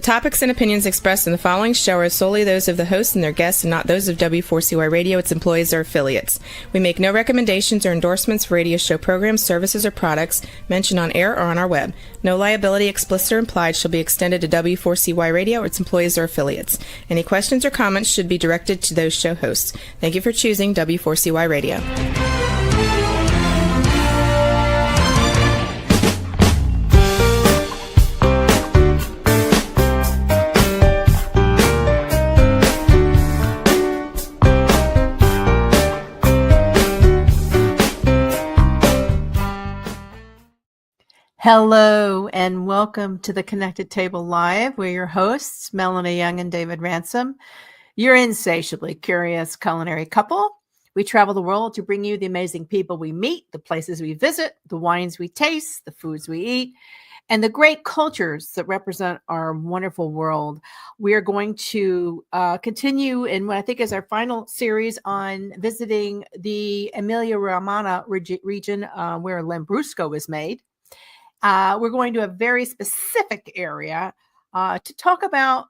topics and opinions expressed in the following show are solely those of the host and their guests and not those of W4CY Radio, its employees, or affiliates. We make no recommendations or endorsements for radio show programs, services, or products mentioned on air or on our web. No liability, explicit or implied, shall be extended to W4CY Radio or its employees or affiliates. Any questions or comments should be directed to those show hosts. Thank you for choosing W4CY Radio. Hello and welcome to the Connected Table Live. We're your hosts, Melanie Young and David Ransom. Your insatiably curious culinary couple. We travel the world to bring you the amazing people we meet, the places we visit, the wines we taste, the foods we eat, and the great cultures that represent our wonderful world. We are going to continue in what I think is our final series on visiting the Emilia-Romagna region where Lambrusco is made. We're going to a very specific area to talk about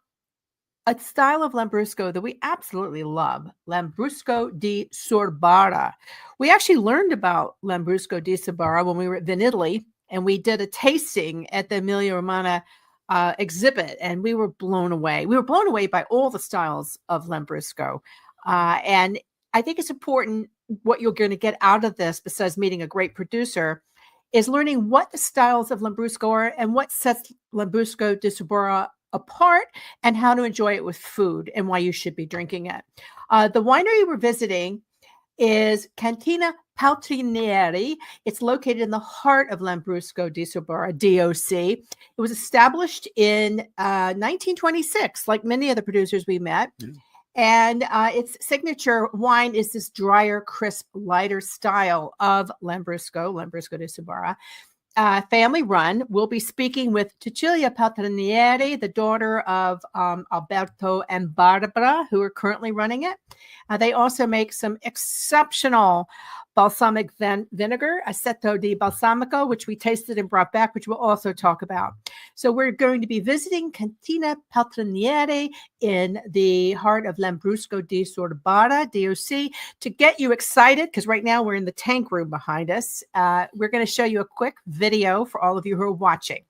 a style of Lambrusco that we absolutely love, Lambrusco di Sorbara. We actually learned about Lambrusco di Sorbara when we were in Italy, and we did a tasting at the Emilia-Romagna exhibit, and we were blown away. We were blown away by all the styles of Lambrusco. And I think it's important what you're going to get out of this, besides meeting a great producer, is learning what the styles of Lambrusco are and what sets Lambrusco di Sorbara apart and how to enjoy it with food and why you should be drinking it. The winery we're visiting is Cantina Paltrinieri. It's located in the heart of Lambrusco di Sorbara, DOC. It was established in 1926, like many of the producers we met. Yeah. And its signature wine is this drier, crisp, lighter style of Lambrusco di Sorbara. Family run. We'll be speaking with Cecilia Paltrinieri, the daughter of Alberto and Barbara, who are currently running it. They also make some exceptional balsamic vinegar, Aceto di Balsamico, which we tasted and brought back, which we'll also talk about. So we're going to be visiting Cantina Paltrinieri in the heart of Lambrusco di Sorbara, DOC. To get you excited, because right now we're in the tank room behind us, we're going to show you a quick video for all of you who are watching.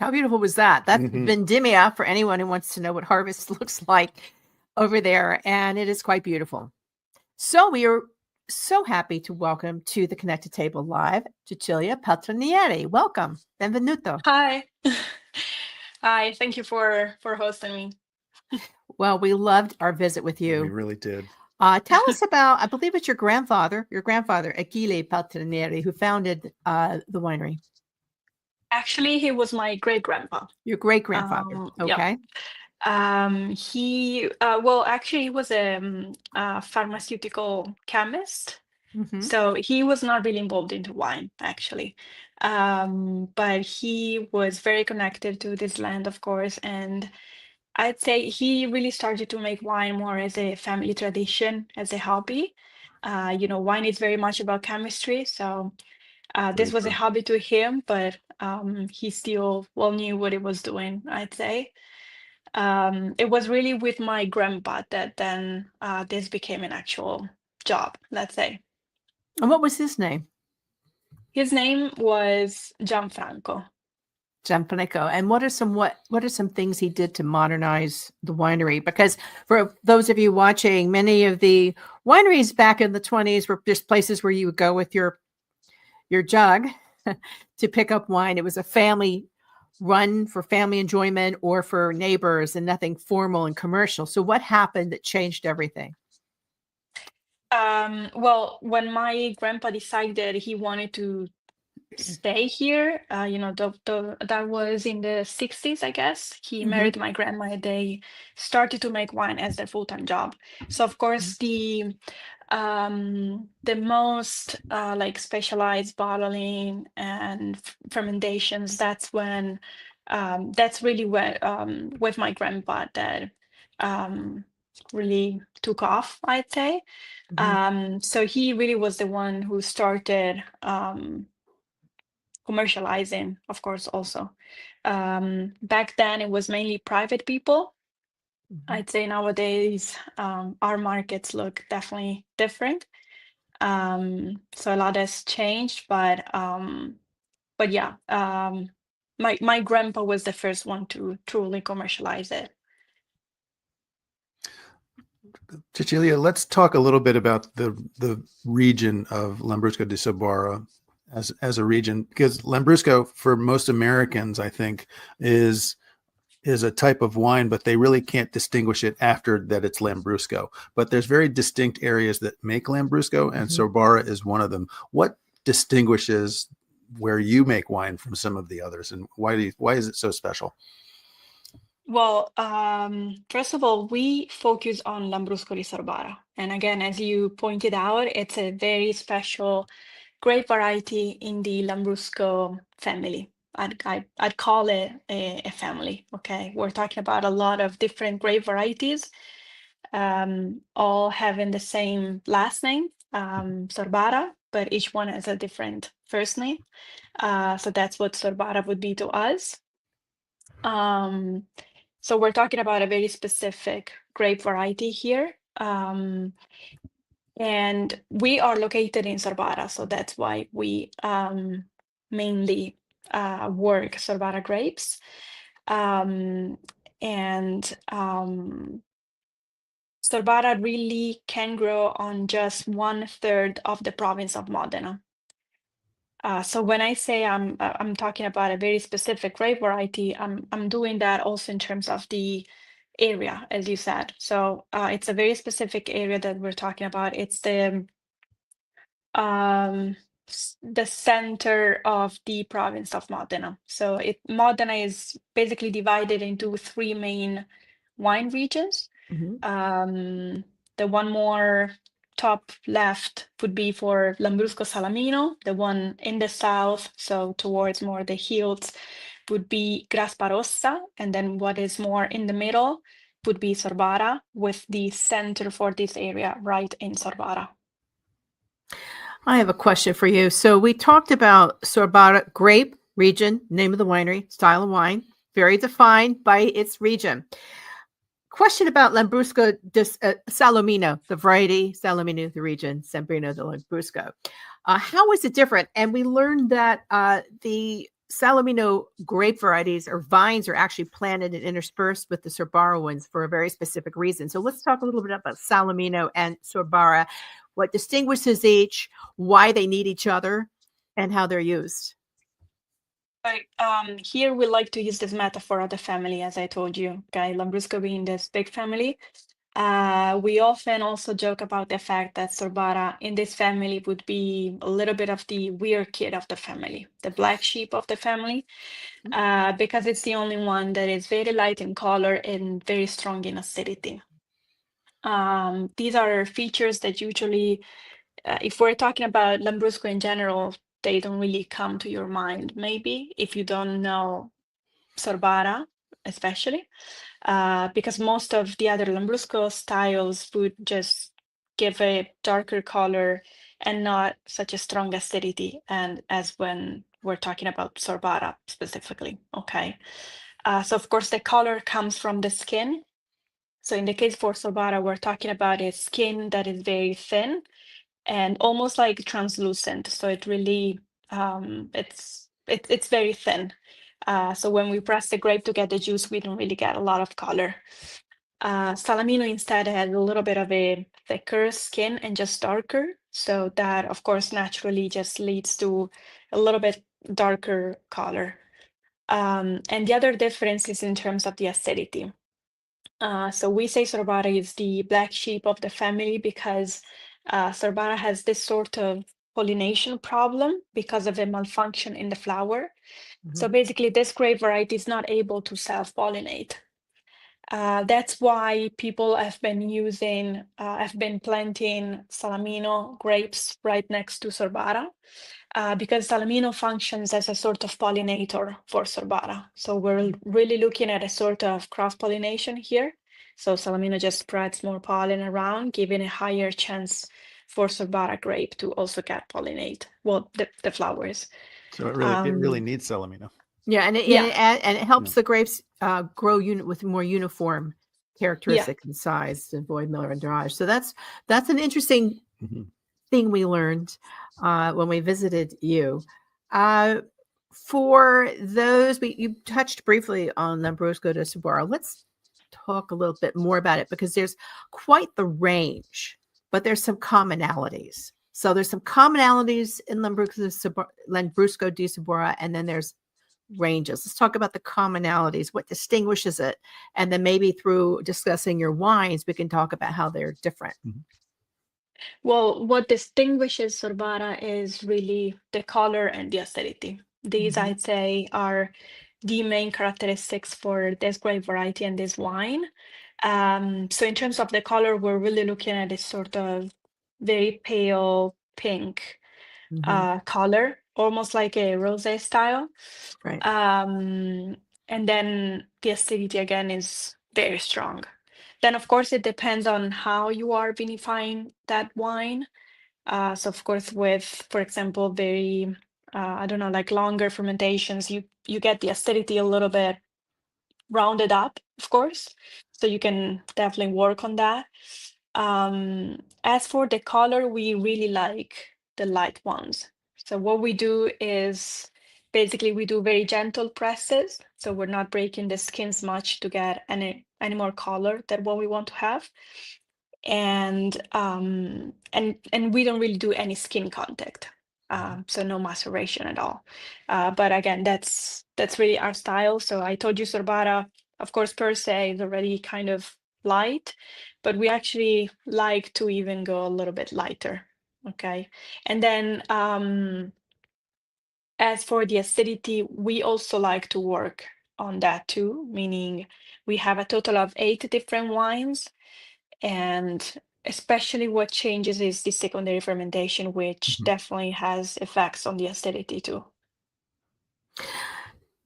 How beautiful was that? That's Vendimia for anyone who wants to know what harvest looks like over there. And it is quite beautiful. So we are so happy to welcome to the Connected Table Live, Cecilia Paltrinieri. Welcome. Benvenuto. Hi. Hi. Thank you for hosting me. Well, we loved our visit with you. We really did. Tell us about, I believe it's your grandfather, Achille Paltrinieri, who founded the winery. Actually, he was my great-grandpa. Your great-grandfather. Okay. Actually, he was a pharmaceutical chemist. Mm-hmm. So he was not really involved into wine, actually. But he was very connected to this land, of course. And I'd say he really started to make wine more as a family tradition, as a hobby. Wine is very much about chemistry. So this Very was a true. hobby to him, but he still well knew what he was doing, I'd say. It was really with my grandpa that then this became an actual job, let's say. And what was his name? His name was Gianfranco. Gianfranco. And what are some things he did to modernize the winery? Because for those of you watching, many of the wineries back in the 20s were just places where you would go with your jug to pick up wine. It was a family run for family enjoyment or for neighbors and nothing formal and commercial. So what happened that changed everything? Well, when my grandpa decided he wanted to stay here, that was in the 60s, I guess. He Mm-hmm. married my grandma and they started to make wine as their full-time job. So of course the most like specialized bottling and fermentations, that's really where with my grandpa that really took off, I'd say. So he really was the one who started commercializing, of course, also. Back then it was mainly private people. I'd say nowadays our markets look definitely different. So a lot has changed, but yeah, my grandpa was the first one to truly commercialize it. Cecilia, let's talk a little bit about the region of Lambrusco di Sorbara as a region, because Lambrusco for most Americans, I think, is a type of wine, but they really can't distinguish it after that it's Lambrusco. But there's very distinct areas that make Lambrusco, and Sorbara is one of them. What distinguishes where you make wine from some of the others, and why is it so special? Well, first of all, we focus on Lambrusco di Sorbara. And again, as you pointed out, it's a very special grape variety in the Lambrusco family. I'd call it a family, okay? We're talking about a lot of different grape varieties, all having the same last name, Sorbara, but each one has a different first name. So that's what Sorbara would be to us. So we're talking about a very specific grape variety here. And we are located in Sorbara, so that's why we mainly work Sorbara grapes. And Sorbara really can grow on just 1/3 of the province of Modena. So when I say I'm talking about a very specific grape variety, I'm doing that also in terms of the area, as you said. So it's a very specific area that we're talking about. It's the center of the province of Modena. So Modena is basically divided into three main wine regions. The one more top left would be for Lambrusco Salamino. The one in the south, so towards more the hills, would be Graspa Rossa. And then what is more in the middle would be Sorbara, with the center for this area right in Sorbara. I have a question for you. So we talked about Sorbara grape region, name of the winery, style of wine, very defined by its region. Question about Lambrusco Salamino, the variety, Salamino, the region, Sembrino de Lambrusco. How is it different? And we learned that the Salamino grape varieties or vines are actually planted and interspersed with the Sorbara ones for a very specific reason. So let's talk a little bit about Salamino and Sorbara, what distinguishes each, why they need each other, and how they're used. Right. Here we like to use this metaphor of the family, as I told you, okay? Lambrusco being this big family. We often also joke about the fact that Sorbara in this family would be a little bit of the weird kid of the family, the black sheep of the family, because it's the only one that is very light in color and very strong in acidity. These are features that usually, if we're talking about Lambrusco in general, they don't really come to your mind, maybe, if you don't know Sorbara, especially. Because most of the other Lambrusco styles would just give a darker color and not such a strong acidity, and as when we're talking about Sorbara specifically, okay? So of course the color comes from the skin. So in the case for Sorbara, we're talking about a skin that is very thin and almost like translucent. So it really, it's very thin. So when we press the grape to get the juice, we don't really get a lot of color. Salamino instead has a little bit of a thicker skin and just darker. So that, of course, naturally just leads to a little bit darker color. And the other difference is in terms of the acidity. So we say Sorbara is the black sheep of the family because Sorbara has this sort of pollination problem because of a malfunction in the flower. So basically, this grape variety is not able to self-pollinate. That's why people have been planting Salamino grapes right next to Sorbara, because Salamino functions as a sort of pollinator for Sorbara. So we're really looking at a sort of cross-pollination here. So Salamino just spreads more pollen around, giving a higher chance for Sorbara grape to also get pollinate, well, the flowers. So it really needs Salamino. Yeah, and it helps the grapes grow with more uniform characteristics and size to avoid millerage. So that's an interesting thing we learned when we visited you. For those, you touched briefly on Lambrusco di Sorbara. Let's talk a little bit more about it because there's quite the range, but there's some commonalities. So there's some commonalities in Lambrusco di Sorbara, and then there's ranges. Let's talk about the commonalities, what distinguishes it, and then maybe through discussing your wines, we can talk about how they're different. Well, what distinguishes Sorbara is really the color and the acidity. These, I'd say, are the main characteristics for this grape variety and this wine. So in terms of the color, we're really looking at this sort of very pale pink color, almost like a rosé style. Right. And then the acidity again is very strong. Then of course it depends on how you are vinifying that wine. So of course with, for example, very I don't know, like longer fermentations, you get the acidity a little bit rounded up, of course. So you can definitely work on that. As for the color, we really like the light ones. So what we do is basically we do very gentle presses. So we're not breaking the skins much to get any more color than what we want to have. And we don't really do any skin contact. So no maceration at all. But again, that's really our style. So I told you Sorbara, of course, per se is already kind of light, but we actually like to even go a little bit lighter. Okay. And then as for the acidity, we also like to work on that too, meaning we have a total of 8 different wines. And especially what changes is the secondary fermentation, which definitely has effects on the acidity too.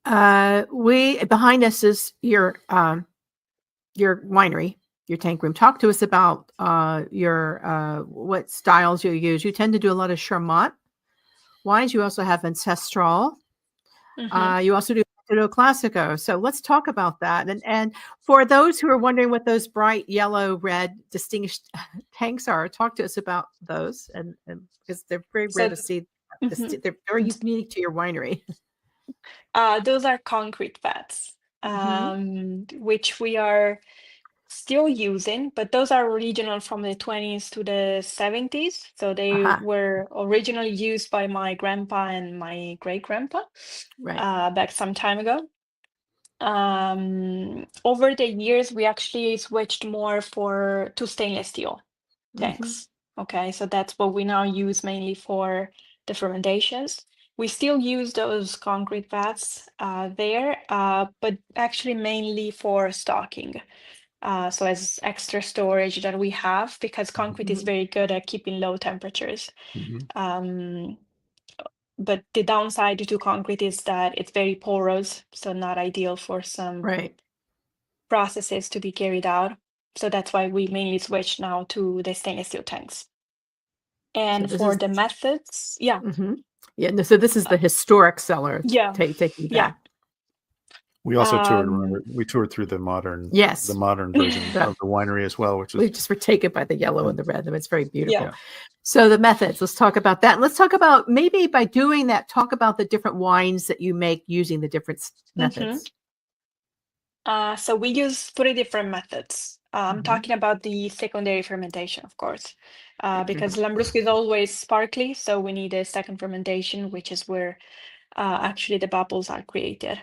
Behind us is your winery, your tank room. Talk to us about your what styles you use. You tend to do a lot of Charmat wines. You also have Ancestral. You also do Classico. So let's talk about that. And for those who are wondering what those bright yellow, red, distinguished tanks are, talk to us about those. And because they're very rare to see. They're very unique to your winery. Those are concrete vats, which we are still using, but those are original from the 20s to the 70s. So they were originally used by my grandpa and my great grandpa back some time ago. Over the years, we actually switched more to stainless steel tanks. Okay, so that's what we now use mainly for the fermentations. We still use those concrete vats there, but actually mainly for stocking. So as extra storage that we have, because concrete is very good at keeping low temperatures. Um, but the downside to concrete is that it's very porous, so not ideal for some Right. processes to be carried out. So that's why we mainly switch now to the stainless steel tanks. And this for is- the methods, yeah, Yeah. So this is the historic cellar. yeah, Taking you yeah. back. We also toured. Remember, we toured through the modern, Yes. the modern version of the winery as well, which We was just were taken by the yellow and the red. It's very beautiful. Yeah. So the methods, let's talk about that. And let's talk about, maybe by doing that, talk about the different wines that you make using the different methods. So we use 3 different methods. I'm talking about the secondary fermentation, of course, because Lambrusco is always sparkly, so we need a second fermentation, which is where actually the bubbles are created.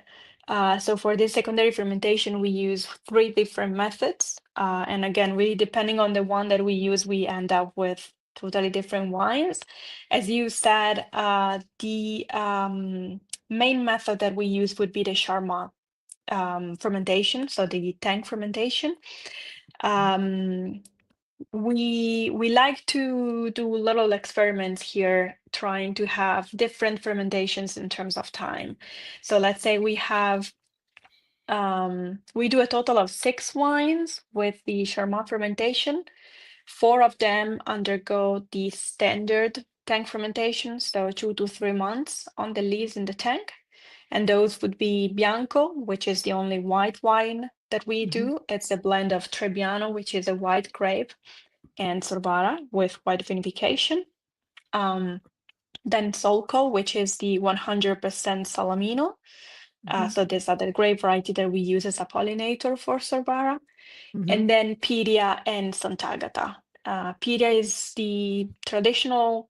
So for this secondary fermentation, we use 3 different methods. And again, really depending on the one that we use, we end up with totally different wines. As you said, the main method that we use would be the Charmat fermentation, so the tank fermentation. We like to do little experiments here, trying to have different fermentations in terms of time. So let's say we do a total of 6 wines with the Charmat fermentation. 4 of them undergo the standard tank fermentation, so 2 to 3 months on the lees in the tank. And those would be Bianco, which is the only white wine that we do. It's a blend of Trebbiano, which is a white grape, and Sorbara with white vinification. Then Solco, which is the 100% Salamino. So these are the grape variety that we use as a pollinator for Sorbara. And then Piria and Sant'Agata. Piria is the traditional,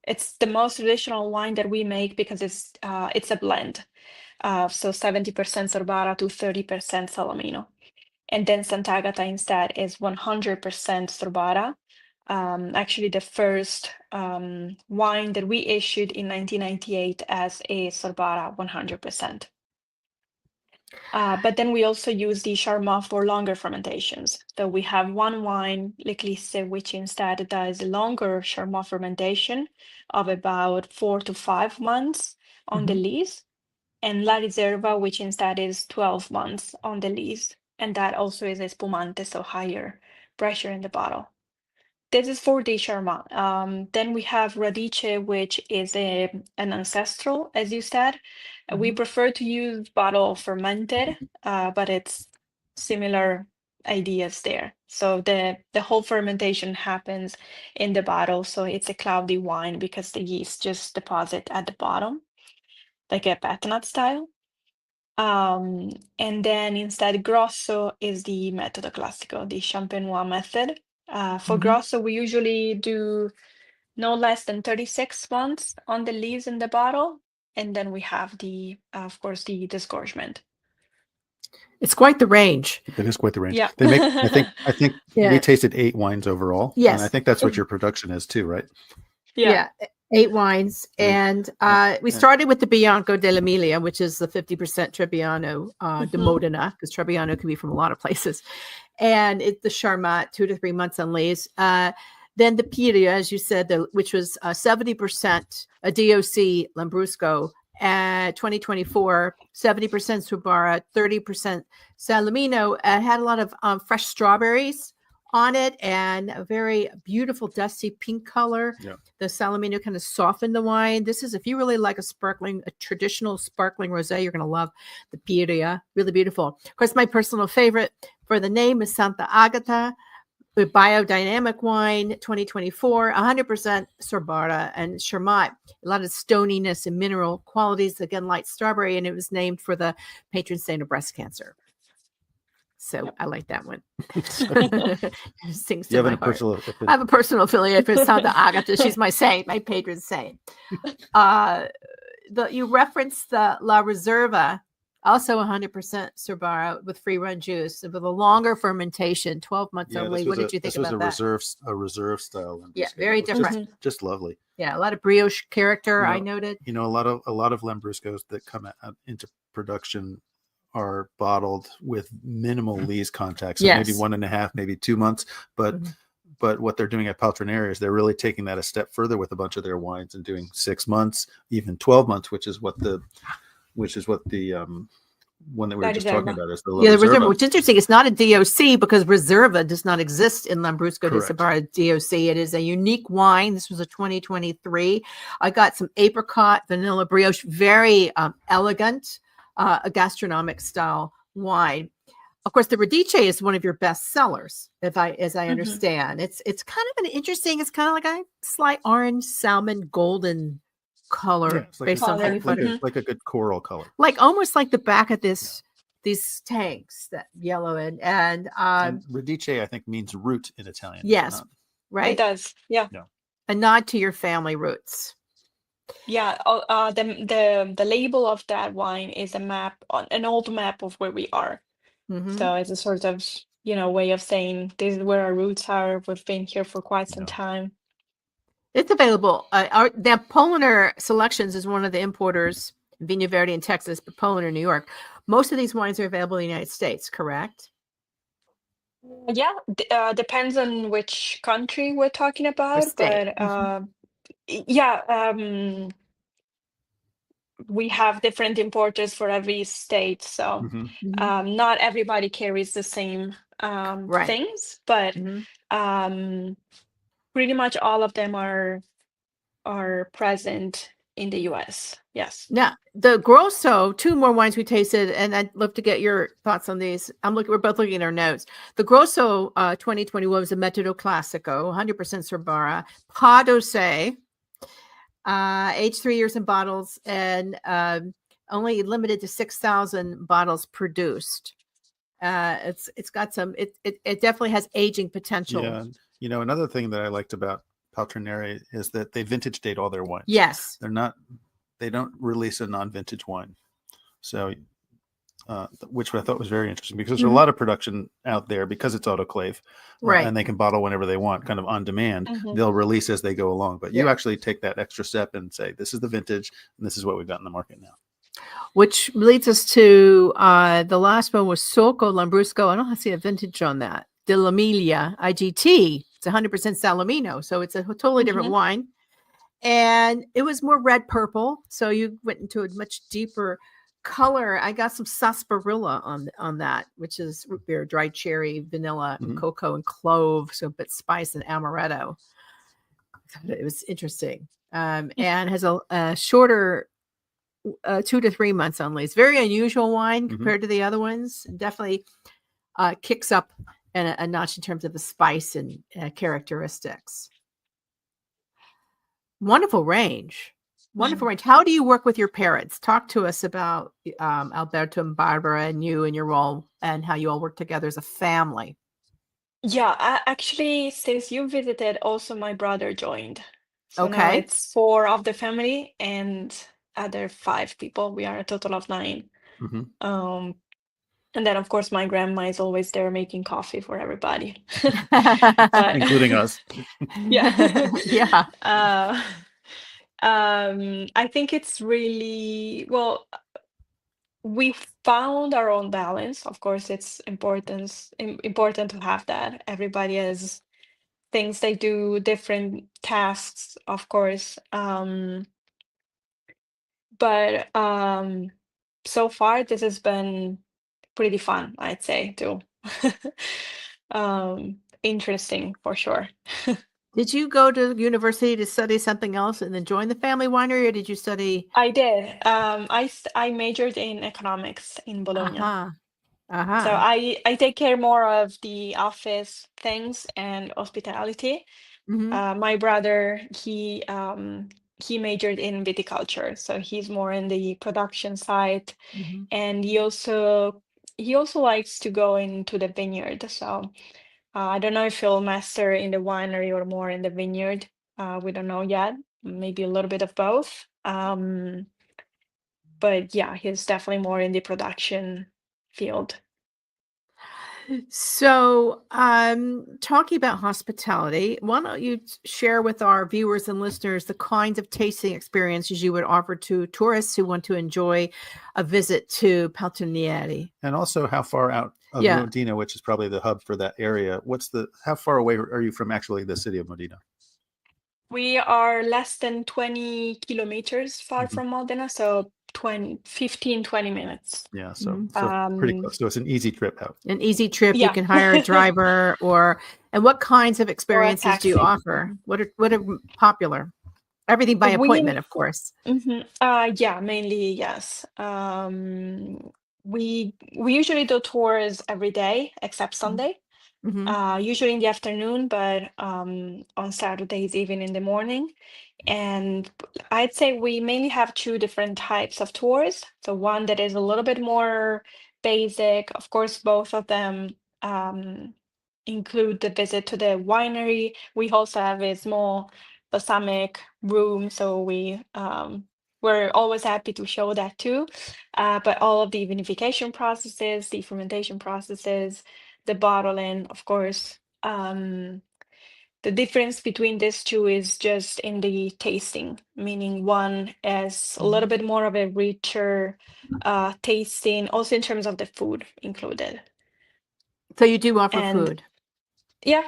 it's the most traditional wine that we make because it's a blend. So 70% Sorbara to 30% Salamino. And then Sant'Agata instead is 100% Sorbara. Actually, the first wine that we issued in 1998 as a Sorbara 100%. But then we also use the Charmat for longer fermentations. So we have one wine, L'Eclisse, which instead does a longer Charmat fermentation of about 4 to 5 months on the lees, and La Riserva, which instead is 12 months on the lees. And that also is a spumante, so higher pressure in the bottle. This is for the Charmat. Then we have Radice, which is an ancestral, as you said. We prefer to use bottle fermented, but it's similar ideas there. So the whole fermentation happens in the bottle, so it's a cloudy wine because the yeast just deposit at the bottom, like a patinat style. And then instead, Grosso is the metodo classico, the Champenois method. For Grosso, we usually do no less than 36 months on the leaves in the bottle. And then we have of course, the disgorgement. It's quite the range. It is quite the range. Yeah. They make. I think Yeah. we tasted 8 wines overall. Yes. And I think that's what your production is too, right? Yeah. 8 wines. And we started with the Bianco dell'Emilia, which is the 50% Trebbiano de Modena, because Trebbiano can be from a lot of places. And it's the Charmat, 2 to 3 months on lees. Then the Piria, as you said, which was 70% a DOC Lambrusco, 2024, 70% Sorbara, 30% Salamino. Had a lot of fresh strawberries on it and a very beautiful dusty pink color. Yeah. The Salamino kind of softened the wine. This is, if you really like a traditional sparkling rosé, you're going to love the Piria. Really beautiful. Of course, my personal favorite for the name is Sant'Agata, the biodynamic wine, 2024, 100% Sorbara and Charmat. A lot of stoniness and mineral qualities, again, light strawberry, and it was named for the patron saint of breast cancer. So I like that one. Sings to my heart. I have a personal affiliate with Sant'Agata. She's my saint, my patron saint. You referenced the La Riserva Also 100% Sorbara with free run juice with a longer fermentation, 12 months Yeah, only. What did you think this was about that? a reserve style Lambrusco. Yeah, very It was different. just lovely. Yeah, a lot of brioche character, You know, I noted. You know, a lot of Lambruscos that come out into production are bottled with minimal lees contact, so maybe Yes. 1.5, maybe 2 months. Mhm. But what they're doing at Paltrinieri is they're really taking that a step further with a bunch of their wines and doing 6 months, even 12 months, which is what the one that we were That just is talking Erba. about is the Yeah, the Reserva, Reserva. which is interesting. It's not a DOC because Reserva does not exist in Lambrusco de Correct. Sorbara DOC. It is a unique wine. This was a 2023. I got some apricot, vanilla brioche, very elegant, a gastronomic style wine. Of course, the Radice is one of your best sellers, as I Mhm. understand. It's kind of an interesting. It's kind of like a slight orange, salmon, golden color Yeah, it's like based on how you Color. put it. like a good coral color. Like almost like the back of these tanks, that yellow and And Radice, I think, means root in Italian. does it yes, not? It right. does. Yeah. A nod to your family roots. Yeah. The label of that wine is a map, an old map of where we are. Mhm. So it's a sort of, way of saying this is where our roots are. We've been here for quite some Yeah. time. It's available. The Polaner Selections is one of the importers, Vigna Verde in Texas, but Polaner, New York. Most of these wines are available in the United States, correct? Yeah, depends on which country we're talking Or about, state. but yeah, we have different importers for every state, so Mhm. Mhm. not everybody carries the same Right. things, but Mhm. um, pretty much all of them are present in the US. Yes. Now, the Grosso, two more wines we tasted, and I'd love to get your thoughts on these. We're both looking at our notes. The Grosso 2021 was a Metodo Classico, 100% Sorbara, Pas d'Ossé, aged 3 years in bottles, and only limited to 6,000 bottles produced. It's got some. It definitely has aging potential. Yeah, you know, another thing that I liked about Paltrinieri is that they vintage date all their wines. Yes. They don't release a non-vintage wine, so which I thought was very interesting because there's a lot of production out there because it's autoclave, Right. and they can bottle whenever they want, kind of on demand. Mhm. They'll release as they go along, but you Yeah. actually take that extra step and say, "This is the vintage, and this is what we've got in the market now." Which leads us to the last one was Soco Lambrusco. I don't see a vintage on that. De l'Emilia IGT. It's 100% Salamino, so it's a totally different Mhm. wine. And it was more red purple, so you went into a much deeper color. I got some sarsaparilla on that, which is root beer, dried cherry, vanilla, and Mhm. cocoa and clove, so a bit spice and amaretto. It was interesting, and has a shorter 2 to 3 months only. It's very unusual wine Mhm. compared to the other ones. Definitely kicks up a notch in terms of the spice and characteristics. Wonderful range. Wonderful range. How do you work with your parents? Talk to us about Alberto and Barbara and you and your role and how you all work together as a family. Yeah, actually, since you visited, also my brother joined. So now Okay. it's 4 of the family and other 5 people. We are a total of 9. Mhm. Um, and then of course my grandma is always there making coffee for everybody. But Including us. yeah. Yeah. I think it's really well, we found our own balance. Of course, it's important to have that. Everybody has things they do, different tasks, of course. But so far this has been pretty fun, I'd say, too. Interesting for sure. Did you go to university to study something else and then join the family winery, or did you study? I did. I majored in economics in Bologna. Uh-huh. So Uh-huh. I take care more of the office things and hospitality. Mhm. My brother, he majored in viticulture, so he's more in the production side, Mhm. and he also likes to go into the vineyard. So I don't know if he'll master in the winery or more in the vineyard. We don't know yet. Maybe a little bit of both. But yeah, he's definitely more in the production field. So, talking about hospitality, why don't you share with our viewers and listeners the kinds of tasting experiences you would offer to tourists who want to enjoy a visit to Paltrinieri? And also, how far out of Yeah. Modena, which is probably the hub for that area, how far away are you from actually the city of Modena? We are less than 20 kilometers far from Modena, so 15, 20 minutes. Yeah, so Mhm. pretty close. So it's an easy trip out. An easy trip. You Yeah. can hire a driver, and what kinds of experiences do you taxi. offer? What are popular? Everything by appointment, of course. Yeah, mainly, yes. We usually do tours every day except Sunday. Mhm. Usually in the afternoon, but on Saturdays, even in the morning. And I'd say we mainly have two different types of tours. So one that is a little bit more basic. Of course, both of them include the visit to the winery. We also have a small balsamic room, so we're always happy to show that too. But all of the vinification processes, the fermentation processes, the bottling, of course. The difference between these two is just in the tasting, meaning one is a little bit more of a richer tasting, also in terms of the food included. So you do offer And food. yeah,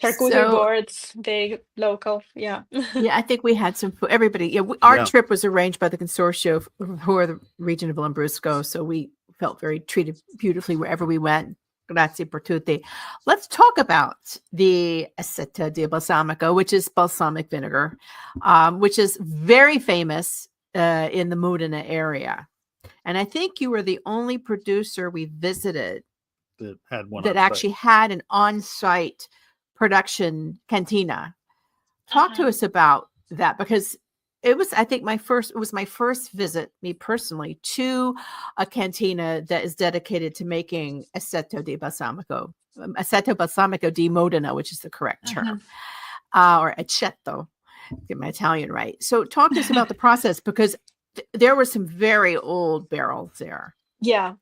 charcuterie So boards, very local. Yeah. yeah, I think we had some food. Everybody, our Yeah. trip was arranged by the consortium for the region of Lambrusco, so we felt very treated beautifully wherever we went. Grazie per tutti. Let's talk about the Aceto di Balsamico, which is balsamic vinegar, which is very famous in the Modena area. And I think you were the only producer we visited That had one that on site. actually had an on-site production cantina. Talk to us about that, because it was my first visit, me personally, to a cantina that is dedicated to making Aceto di Balsamico di Modena, which is the correct term, or Aceto, get my Italian right. So talk to us about the process, because there were some very old barrels there. Yeah.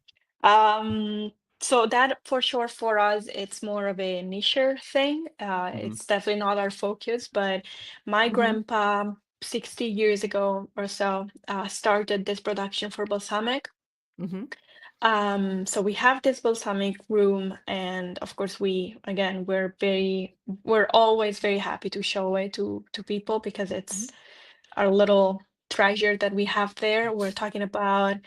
So that for sure for us, it's more of a niche thing. It's definitely not our focus, but my grandpa, 60 years ago or so, started this production for balsamic. So we have this balsamic room, and of course we're always very happy to show it to people, because it's our little treasure that we have there. We're talking about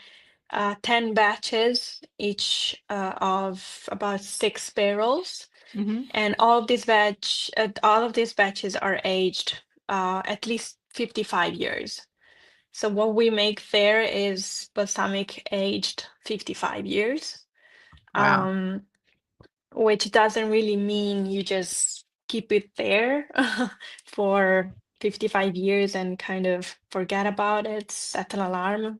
10 batches, each of about 6 barrels. And all of these batches are aged at least 55 years. So what we make there is balsamic aged 55 years. Wow. Which doesn't really mean you just keep it there for 55 years and kind of forget about it, set an alarm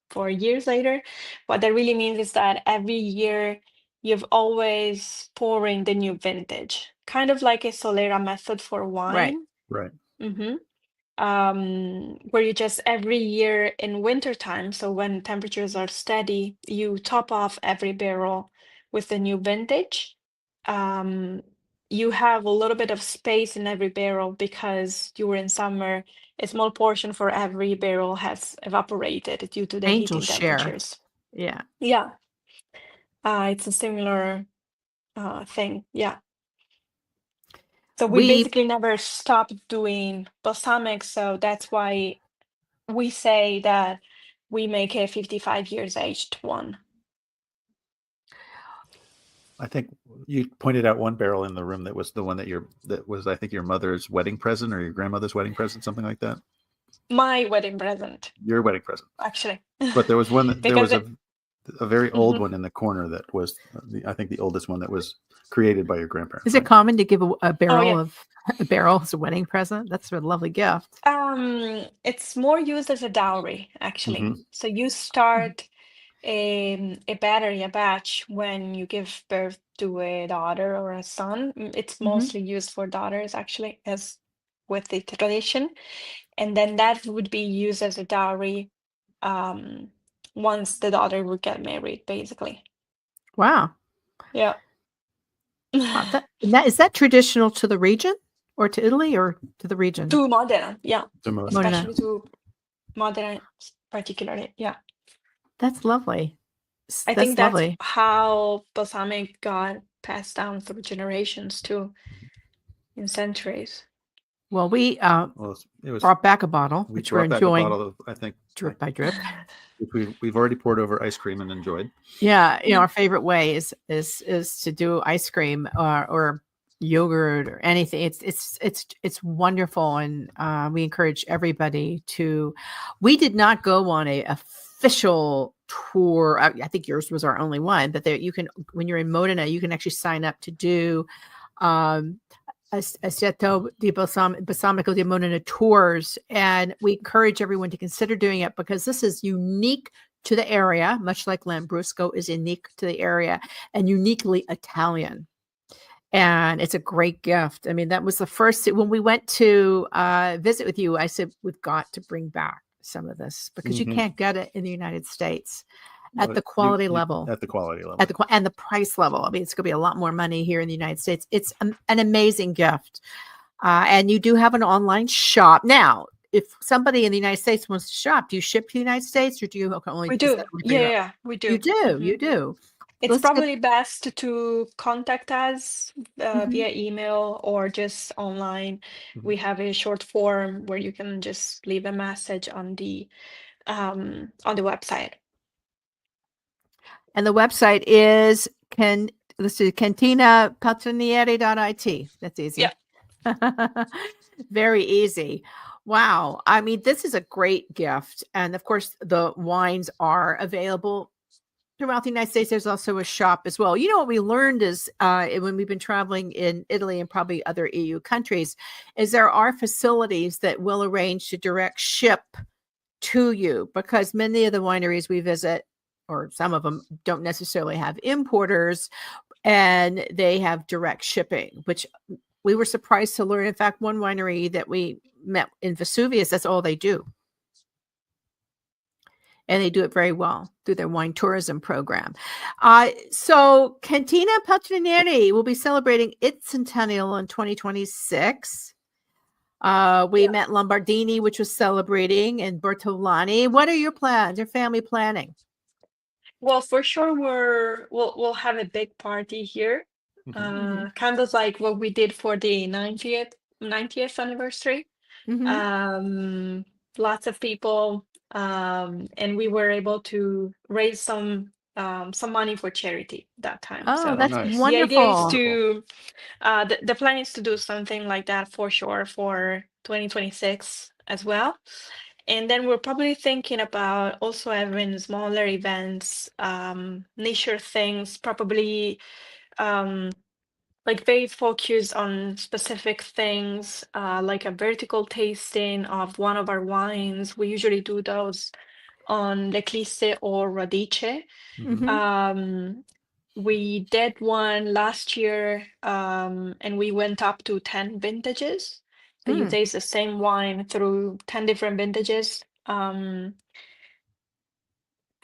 for years later. What that really means is that every year you've always pouring the new vintage, kind of like a Solera method for wine. Right. Where you just every year in wintertime, so when temperatures are steady, you top off every barrel with the new vintage. You have a little bit of space in every barrel, because during summer, a small portion for every barrel has evaporated due to the Angel heating share. temperatures. Yeah. Yeah. It's a similar thing. Yeah. So we basically never stopped doing balsamic, so that's why we say that we make a 55 years aged one. I think you pointed out one barrel in the room that was the one that was I think your mother's wedding present or your grandmother's wedding present, something like that. My wedding present, Your wedding present. actually. But there was one that there was Because a very old one in the corner that was I think the oldest one that was created by your grandparents. Is it common to give a barrel yeah. as a wedding present? That's a lovely gift. It's more used as a dowry, actually. So you start a batch when you give birth to a daughter or a son. It's mostly used for daughters, actually, as with the tradition. And then that would be used as a dowry once the daughter would get married, basically. Wow. Yeah. Is that traditional to the region or to Italy or to the region? To Modena, yeah. To Modena. Especially to Modena particularly, yeah. That's lovely. I think that's lovely. how balsamic got passed down through generations too, in centuries. Well, we Well, it was brought back a bottle, we which we're brought back a enjoying bottle of, I think, drip by drip. which we've already poured over ice cream and enjoyed. Yeah, our favorite way is to do ice cream or yogurt or anything. It's wonderful, and we encourage everybody to. We did not go on a official tour. I think yours was our only one, but there you can, when you're in Modena, you can actually sign up to do Aceto di Balsamico di Modena tours, and we encourage everyone to consider doing it because this is unique to the area, much like Lambrusco is unique to the area and uniquely Italian. And it's a great gift. I mean, that was the first, when we went to visit with you, I said, we've got to bring back some of this because you can't get it in the United States at the quality level. At the quality level. And the price level. I mean, it's going to be a lot more money here in the United States. It's an amazing gift. And you do have an online shop. Now, if somebody in the United States wants to shop, do you ship to the United States or do you only? We do. Yeah, we do. You do. You do. It's probably best to contact us via email or just online. We have a short form where you can just leave a message on the website. And the website is Cantina Paltrinieri.it. That's easy. Yeah. Very easy. Wow. I mean, this is a great gift. And of course, the wines are available throughout the United States. There's also a shop as well. You know, what we learned is when we've been traveling in Italy and probably other EU countries, is there are facilities that will arrange to direct ship to you because many of the wineries we visit, or some of them, don't necessarily have importers and they have direct shipping, which we were surprised to learn. In fact, one winery that we met in Vesuvius, that's all they do. And they do it very well through their wine tourism program. So Cantina Paltrinieri will be celebrating its centennial in 2026. We met Lombardini, which was celebrating, and Bertolani. What are your plans, your family planning? Well, for sure, we'll have a big party here. Kind of like what we did for the 90th anniversary. Lots of people, and we were able to raise some money for charity that time. Oh, so that's nice. wonderful. The idea is to the plan is to do something like that for sure for 2026 as well. And then we're probably thinking about also having smaller events, niche things, probably like very focused on specific things, like a vertical tasting of one of our wines. We usually do those on L'Eclisse or Radice. We did one last year, and we went up to 10 vintages. So you taste the same wine through 10 different vintages.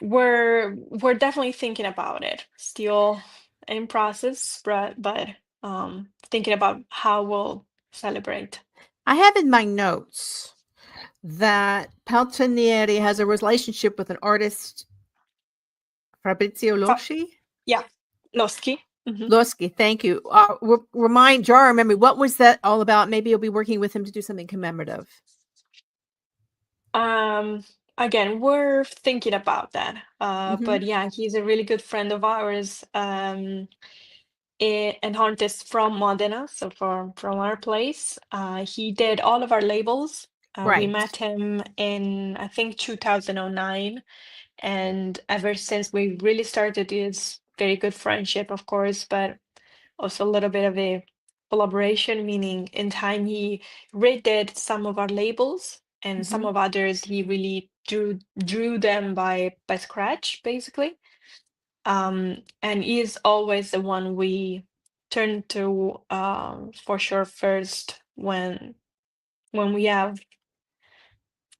We're definitely thinking about it. Still in process, but thinking about how we'll celebrate. I have in my notes that Paltrinieri has a relationship with an artist, Fabrizio Loschi. Loschi. Loschi, thank you. Remind Jar, remember, what was that all about? Maybe you'll be working with him to do something commemorative. Again, we're thinking about that. But yeah, he's a really good friend of ours, an artist from Modena, so from our place. He did all of our labels. We met him in, I think, 2009. And ever since, we really started this very good friendship, of course, but also a little bit of a collaboration, meaning in time he redid some of our labels and some of others he really drew them by scratch, basically. And he is always the one we turn to for sure first when we have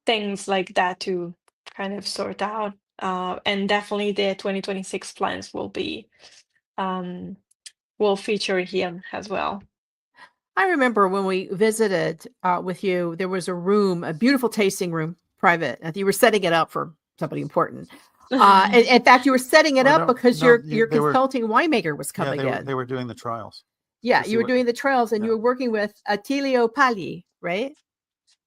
things like that to kind of sort out. And definitely the 2026 plans will feature him as well. I remember when we visited with you, there was a room, a beautiful tasting room, private. I think you were setting it up for somebody important. In fact, you were setting it Oh, up no, because no, your they were, consulting winemaker was yeah, coming in. they were doing the trials. Yeah, to see you were what- doing the trials, and yeah. you were working with Attilio Pagli, right?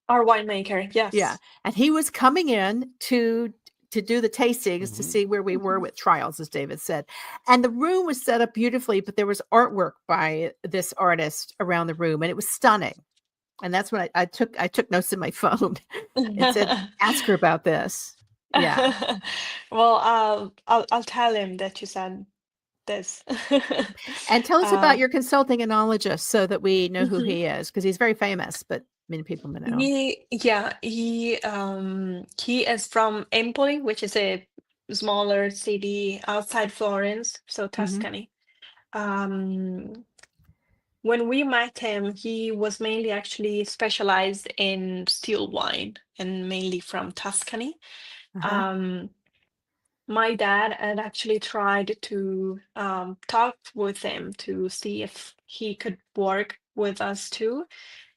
Our winemaker, yes. Yeah, and he was coming in to do the tastings to Mhm. see where we were with trials, as David said. And the room was set up beautifully, but there was artwork by this artist around the room, and it was stunning. And that's when I took notes in my phone and said, "Ask her about this." Yeah. Well, I'll tell him that you said this. And tell us about Um, your consulting enologist so that we know who mhm. he is, because he's very famous, but many people may know. He is from Empoli, which is a smaller city outside Florence, so Mhm. Tuscany. Um, when we met him, he was mainly actually specialized in still wine and mainly from Tuscany. Uh-huh. Um, my dad had actually tried to talk with him to see if he could work with us too.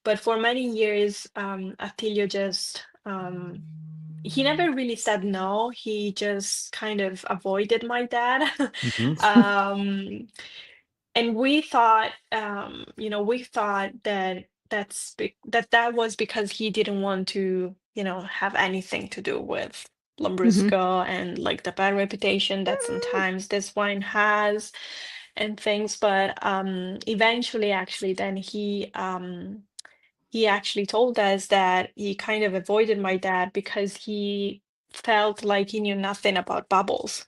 But for many years, Attilio just he never really said no. He just kind of avoided my dad. Mhm. um, and we thought that that was because he didn't want to, have anything to do with Mhm. Lambrusco and like the bad reputation that sometimes this wine has and things. But eventually, actually, then he actually told us that he kind of avoided my dad because he felt like he knew nothing about bubbles.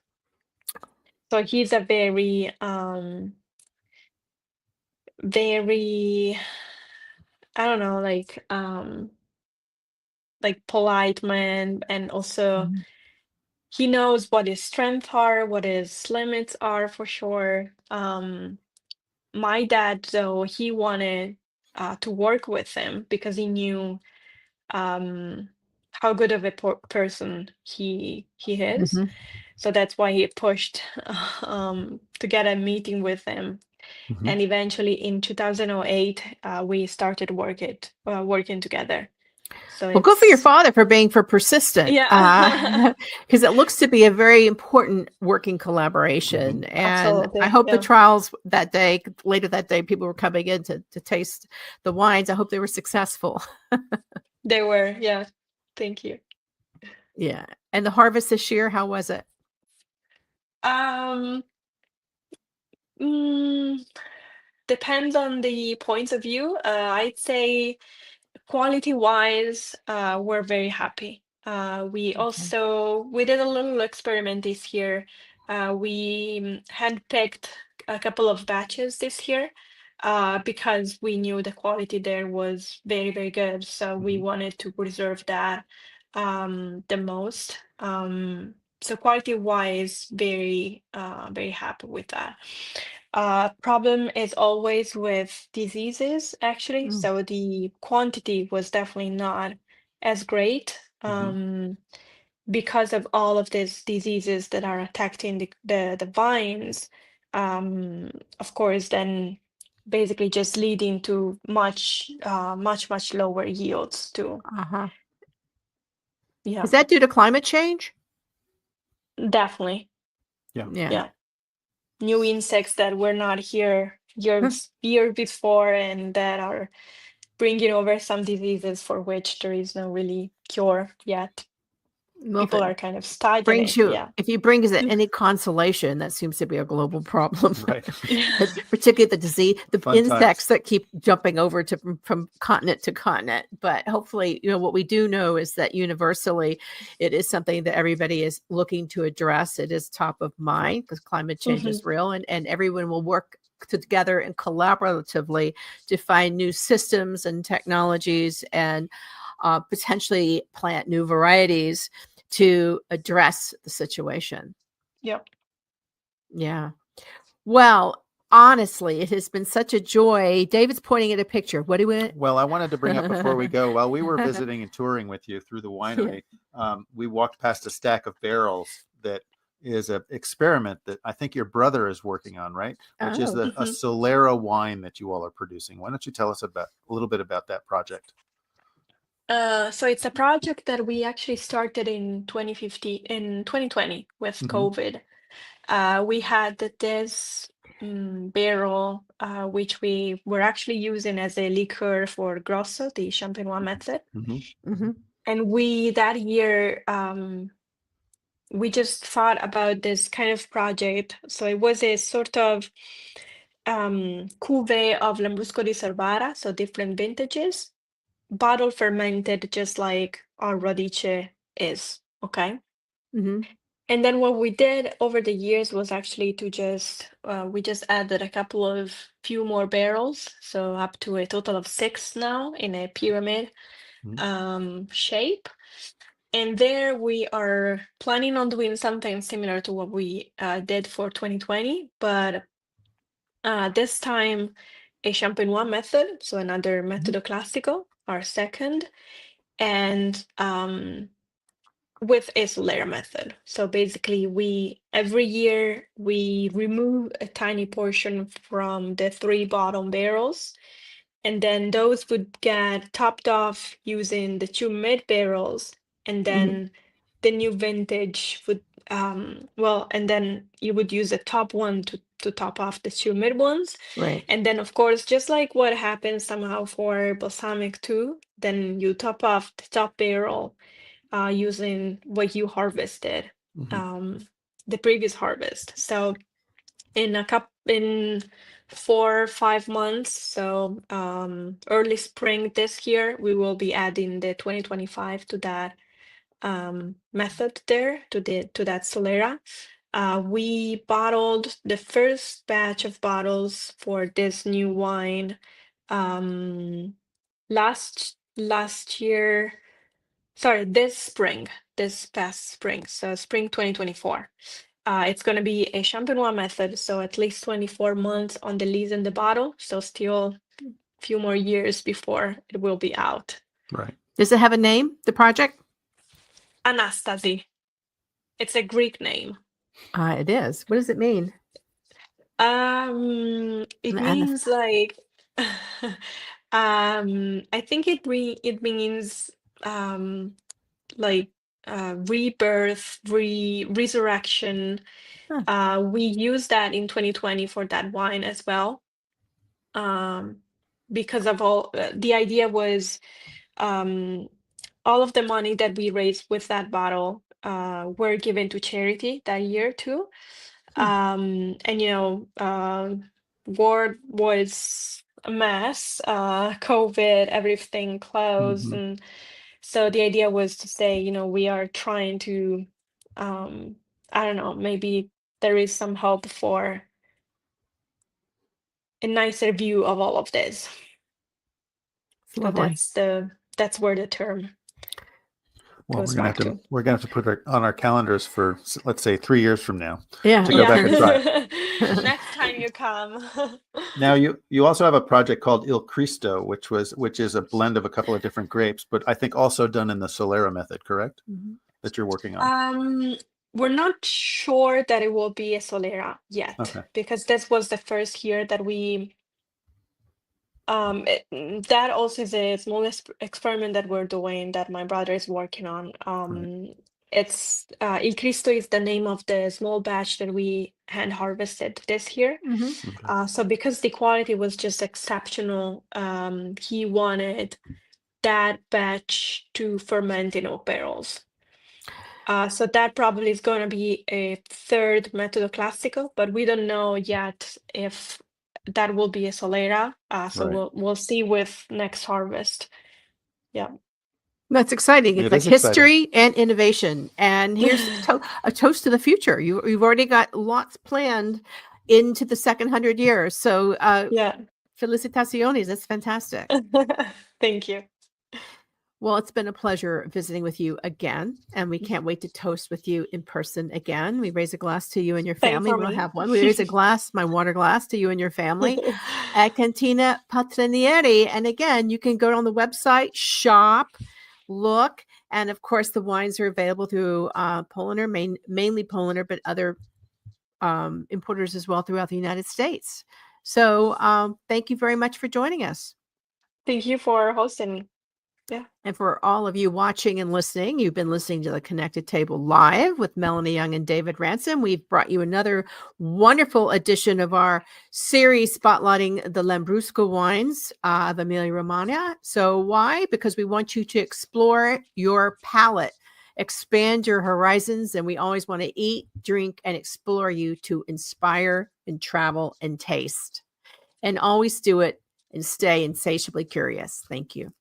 So he's a very, I don't know, like polite man, and also Mhm. he knows what his strengths are, what his limits are for sure. My dad, though, he wanted to work with him because he knew um, how good of a person he is. Mhm. So that's why he pushed to get a meeting with him. Mhm. And eventually in 2008, we started working together. So Well, good for your it's father for being persistent, yeah, because it looks to be a very important working collaboration. Mhm. And I absolutely. hope the Yeah, trials that day, later that day, people were coming in to taste the wines. I hope they were successful. they were. Yeah, thank you. Yeah. And the harvest this year, how was it? Um, mm, Depends on the points of view. I'd say quality-wise, we're very happy. Okay. We did a little experiment this year. We handpicked a couple of batches this year because we knew the quality there was very, very good. So we Mhm. wanted to preserve that the most. So quality-wise, very happy with that. Problem is always with diseases, actually. Mm. So the quantity was definitely not as great Mhm. because of all of these diseases that are attacking the vines. Of course, then basically just leading to much lower yields too. Uh-huh. Yeah, Is that due to climate change? definitely. Yeah. Yeah. Yeah. New insects that were not here Huh. year before and that are bringing over some diseases for which there is no really cure yet. Well, if People it are kind of brings stagnant. you, Yeah. if you brings it any consolation, that seems to be a global problem. Right. Particularly the disease, the Fun times. insects that keep jumping over to from continent to continent. But hopefully, what we do know is that universally, it is something that everybody is looking to address. It is top of mind because climate change Mhm. is real, and everyone will work together and collaboratively to find new systems and technologies and potentially plant new varieties to address the situation. Yep. Yeah. Well, honestly, it has been such a joy. David's pointing at a picture. What do we? Well, I wanted to bring up before we go, while we were visiting and touring with you through the winery, we walked past a stack of barrels that is an experiment that I think your brother is working on, right? Which is a Solera wine that you all are producing. Why don't you tell us a little bit about that project? So it's a project that we actually started in 2020 with COVID. We had this barrel, which we were actually using as a liqueur for Grosso, the Champenois method. And we, that year, we just thought about this kind of project. So it was a sort of cuvee of Lambrusco di Sorbara, so different vintages, bottle fermented just like our Rodice is, okay? And then what we did over the years was actually to we just added a couple of few more barrels, so up to a total of 6 now in a pyramid shape. And there we are planning on doing something similar to what we did for 2020, but this time a Champenois method, so another Metodo Classico, our second, and with a Solera method. So basically every year we remove a tiny portion from the 3 bottom barrels, and then those would get topped off using the 2 mid barrels, and then the new vintage would and then you would use the top one to top off the 2 mid ones. Right. And then of course, just like what happens somehow for balsamic too, then you top off the top barrel using what you harvested the previous harvest. So in 4 or 5 months, so early spring this year, we will be adding the 2025 to that method there, to that Solera. We bottled the first batch of bottles for this new wine last year. Sorry, this past spring, so spring 2024. It's going to be a Champenois method, so at least 24 months on the lees in the bottle, so still a few more years before it will be out. Right. Does it have a name, the project? Anastasi. It's a Greek name. It is. What does it mean? It means like I think it means like rebirth, resurrection. We used that in 2020 for that wine as well, because of all the idea was all of the money that we raised with that bottle were given to charity that year too. And war was a mess, COVID, everything closed, and so the idea was to say, we are trying to, I don't know, maybe there is some hope for a nicer view of all of this. So that's where the term goes back to. We're gonna have to put it on our calendars for, let's say, 3 years from now. Yeah. To go back and try. Next time you come. Now you also have a project called Il Cristo, which is a blend of a couple of different grapes, but I think also done in the Solera method, correct? That you're working on. We're not sure that it will be a Solera yet, because this was the first year that we. That also is a small experiment that we're doing that my brother is working on. It's Il Cristo is the name of the small batch that we hand harvested this year. So because the quality was just exceptional, he wanted that batch to ferment in oak barrels. So that probably is going to be a third Metodo Classico, but we don't know yet if that will be a Solera. So we'll see with next harvest. Yeah. That's exciting. It's like history and innovation. And here's a toast to the future. You've already got lots planned into the second 100 years. So felicitaciones. That's fantastic. Thank you. Well, it's been a pleasure visiting with you again, and we can't wait to toast with you in person again. We raise a glass to you and your Same family. for We don't me. have one. We raise a glass, my water glass, to you and your family at Cantina Paltrinieri. And again, you can go on the website, shop, look, and of course, the wines are available through Polaner, mainly Polaner, but other importers as well throughout the United States. So thank you very much for joining us. Thank you for hosting me. Yeah. And for all of you watching and listening, you've been listening to the Connected Table Live with Melanie Young and David Ransom. We've brought you another wonderful edition of our series spotlighting the Lambrusco wines of Emilia-Romagna. So why? Because we want you to explore your palate, expand your horizons, and we always want to eat, drink, and explore you to inspire and travel and taste. And always do it and stay insatiably curious. Thank you.